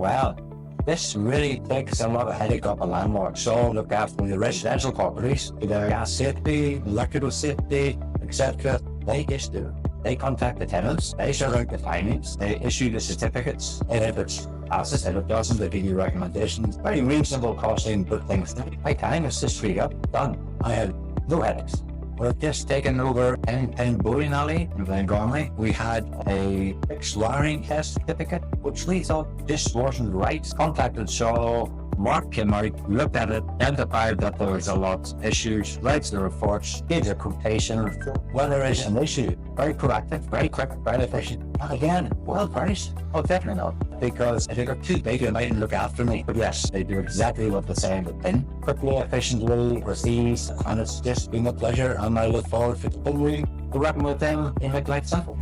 well. This really takes a lot of headache off a landlord. So look after the residential properties, their gas safety, electrical safety, etc. They just do. They contact the tenants, they sort out the findings, they issue the certificates, and if it's passes, if it doesn't, they give you recommendations. Very reasonable costing, good things. My time is just freed up, done. I had no headaches. We're just taking over in bowling alley in Glengormley. We had a fixed wiring test certificate, which we thought this wasn't right. Contacted Shaw, Mark came out, looked at it, identified that there was a lot of issues, writes the reports, gives a quotation when there is an issue. Very proactive, very quick, very efficient. And again, well priced. Oh, definitely not. Because if they got too big, they mightn't look after me. But yes, they do exactly what they're saying. They've been quickly, efficiently, with ease, and it's just been a pleasure. And I look forward to working with them in Make Life Simple.